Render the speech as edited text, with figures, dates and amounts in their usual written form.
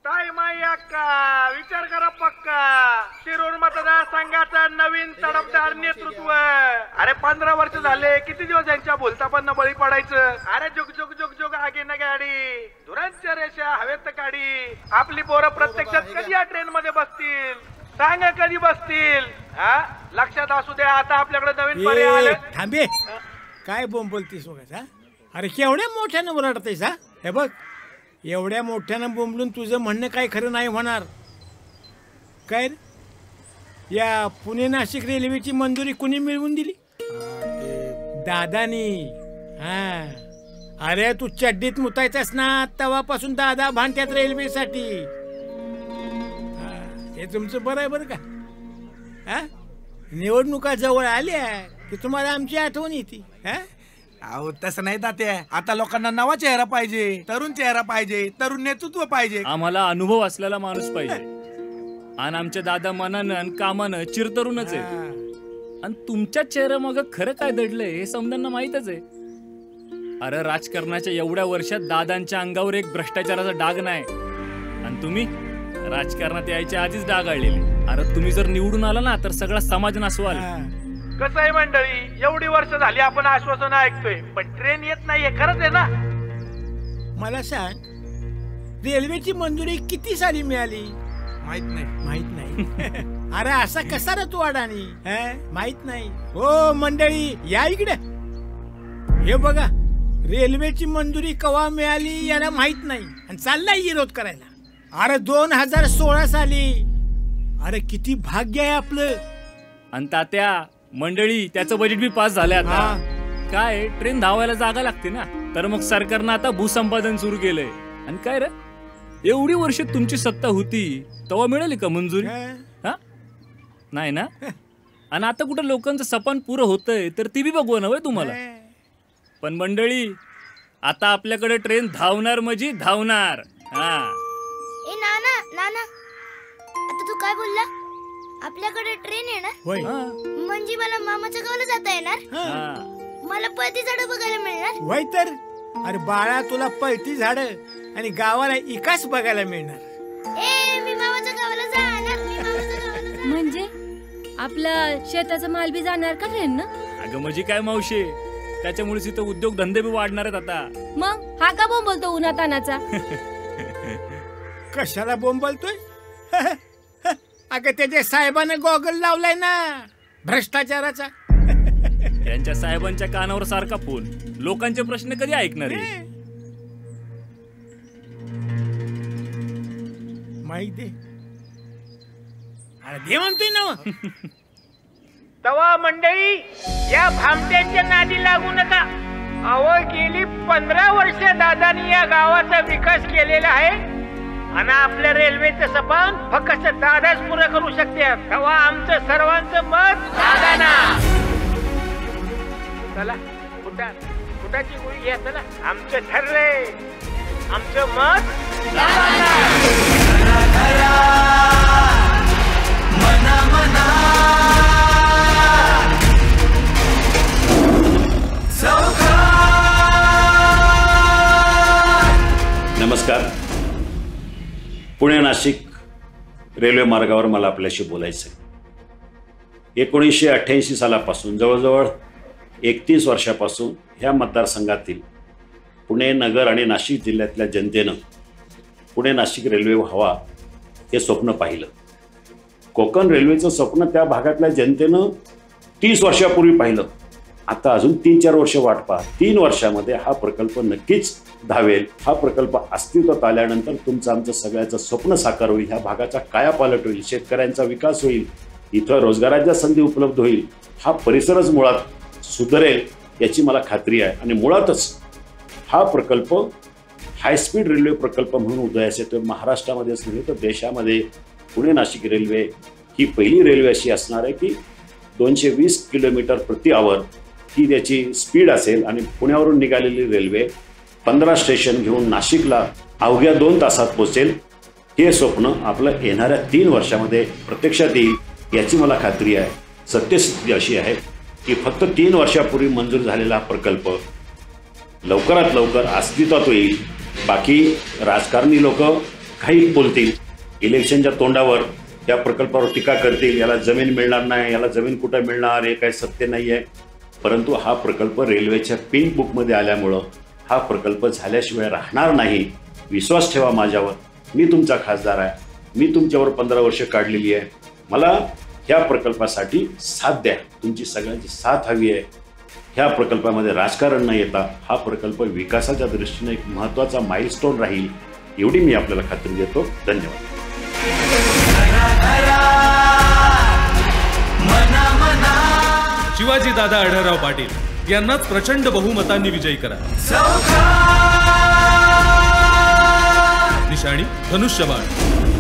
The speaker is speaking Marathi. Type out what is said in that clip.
टाइम आहे अक्का, विचार करा पक्का. शिरूर मतदारसंघाचा नवीन तडफदार नेतृत्व. अरे 15 वर्ष झाले, किती दिवस यांच्या बोलतापण बळी पडायचं. अरे जुग जुग जुग जुग आगे न गाडी, धुरांच्या रेषा हवेत काढी. आपली पोरं प्रत्यक्षात कधी या ट्रेन मध्ये बसतील, सांग कधी बसतील. हा लक्षात असू द्या, आता आपल्याकडे नवीन पर्याय आले. थांबे, काय बोंब बोलतीस वगैरे? अरे केवढ्या मोठ्यानं ओरडतेस? हा हे बघ, एवढ्या मोठ्यानं बोंबलून तुझं म्हणणं काय खरं नाही होणार. काय या पुणे नाशिक रेल्वेची मंजुरी कुणी मिळवून दिली? दादानी. हा अरे तू चड्डीत मुतायचास ना, तेव्हापासून दादा भांडत्यात रेल्वेसाठी. हे तुमचं बरं आहे बरं का. हा निवडणुका जवळ आल्या की तुम्हाला आमची आठवण येते. हा अहो तसं नाही तात्या, आता लोकांना नवा चेहरा पाहिजे, तरुण चेहरा पाहिजे, तरुण नेतृत्व पाहिजे. आम्हाला अनुभव असलेला माणूस पाहिजे. आणि आमच्या दादा मनानं आणि कामानं चिरतरूनच आहे. आणि तुमच्या चेहरा मग खरं काय दडलंय हे समजांना माहितच आहे. अरे राजकारणाच्या एवढ्या वर्षात दादांच्या अंगावर एक भ्रष्टाचाराचा डाग नाही. आणि तुम्ही राजकारणात यायच्या आधीच डाग आलेले. अरे तुम्ही जर निवडून आला ना तर सगळा समाज नासवाल. कसं आहे मंडळी, एवढी वर्ष झाली आपण आश्वासन ऐकतोय, पण ट्रेन येत नाहीये. खरंच आहे ना? मला सांग, रेल्वेची मंजुरी किती साली मिळाली? माहित नाही. माहित नाही? अरे असा कसा रे तू अडाणी, माहित नाही? हो मंडळी या इकडे. हे बघा, रेल्वेची मंजुरी कवा मिळाली याला माहित नाही आणि चाललाय विरोध करायला. अरे 2016 साली. अरे किती भाग्य आहे आपलं. आणि तात्या मंडळी त्याचं बजेट बी पास झालं आता. काय ट्रेन धावायला जागा लागते ना, तर मग सरकारनं आता भूसंपादन सुरू केलंय. आणि काय रे, एवढी वर्ष तुमची सत्ता होती तेव्हा मिळाली का मंजुरी? हा नाही ना. आणि आता कुठं लोकांचं सपन पुरं होतंय तर ती बी बघू ना तुम्हाला. पण मंडळी आता आपल्याकडे ट्रेन धावणार म्हणजे धावणार. हा ए नाना नाना, आता तू काय बोलला? आपल्याकडे ट्रेन येणार म्हणजे मला मामाच्या गावाला जाता येणार, मला पळती झाडं बघायला मिळणार. वय तर. अरे बाळा, तुला पळती झाडं आणि गावाला इकाच बघायला मिळणार. ए मी मामाच्या गावाला जाणार, मी मामाच्या गावाला जाणार. म्हणजे आपला शेताचा माल बी जाणार का ट्रेन? अगं म्हणजे काय मावशे, त्याच्यामुळे इथं उद्योग धंदे बी वाढणार आहेत आता. मग हा का बोंब बोलतो उन्हातानाचा? कशाला बोंब बोलतोय? अगं त्याच्या साहेबानं गॉगल लावलाय ना भ्रष्टाचाराचा. त्यांच्या साहेबांच्या कानावर सारखा फोन. लोकांचे प्रश्न कधी ऐकणार आहे? माहिती अरे दे म्हणतोय ना. तवा मंडळी या भामट्यांच्या नादी लागू नका. अहो गेली 15 वर्ष दादानी या गावाचा विकास केलेला आहे आणि आपल्या रेल्वेचं सपन फक्त दादाच पुरं करू शकते. तेव्हा आमचं सर्वांचं मत दादाना. चला फुटाची गोळी घ्या. चला आमचं ठरलंय, आमचं मत दादाना. मना मना नमस्कार. पुणे नाशिक रेल्वे मार्गावर मला आपल्याशी बोलायचं आहे. 1988 सालापासून जवळजवळ 31 वर्षापासून ह्या मतदारसंघातील पुणे नगर आणि नाशिक जिल्ह्यातल्या जनतेनं पुणे नाशिक रेल्वे व्हावा हे स्वप्न पाहिलं. कोकण रेल्वेचं स्वप्न त्या भागातल्या जनतेनं 30 वर्षापूर्वी पाहिलं. आता अजून 3-4 वर्ष वाट पहा. 3 वर्षामध्ये हा प्रकल्प नक्कीच धावेल. हा प्रकल्प अस्तित्वात आल्यानंतर तुमचं आमचं सगळ्याचं स्वप्न साकार होईल. ह्या भागाचा कायापालट होईल, शेतकऱ्यांचा विकास होईल, इथं रोजगाराच्या संधी उपलब्ध होईल. हा परिसरच मुळात सुधारेल याची मला खात्री आहे. आणि मुळातच हा प्रकल्प हायस्पीड रेल्वे प्रकल्प म्हणून उदयास येतो. महाराष्ट्रामध्येच नव्हे तर देशामध्ये पुणे नाशिक रेल्वे ही पहिली रेल्वे अशी असणार आहे की 220 किलोमीटर प्रति आवर ही त्याची स्पीड असेल. आणि पुण्यावरून निघालेली रेल्वे 15 स्टेशन घेऊन नाशिकला अवघ्या 2 तासात पोहोचेल. हे स्वप्न आपलं येणाऱ्या 3 वर्षामध्ये प्रत्यक्षात येईल याची मला खात्री आहे. सत्यस्थिती अशी आहे की फक्त 3 वर्षापूर्वी मंजूर झालेला प्रकल्प लवकरात लवकर अस्तित्वात येईल. बाकी राजकारणी लोक काही बोलतील, इलेक्शनच्या तोंडावर त्या प्रकल्पावर टीका करतील, याला जमीन मिळणार नाही, याला जमीन कुठं मिळणार, हे काही सत्य नाही आहे. परंतु हा प्रकल्प रेल्वेच्या पिंक बुकमध्ये आल्यामुळं हा प्रकल्प झाल्याशिवाय राहणार नाही. विश्वास ठेवा माझ्यावर, मी तुमचा खासदार आहे, मी तुमच्यावर 15 वर्ष काढलेली आहे. मला ह्या प्रकल्पासाठी साथ द्या, तुमची सगळ्यांची साथ हवी आहे. ह्या प्रकल्पामध्ये राजकारण न येता हा प्रकल्प विकासाच्या दृष्टीने एक महत्त्वाचा माइलस्टोन राहील, एवढी मी आपल्याला खात्री देतो. धन्यवाद. शिवाजी दादा आढळराव पाटील यांनाच प्रचंड बहुमतांनी विजयी करा. निशाणी धनुष्यबाण.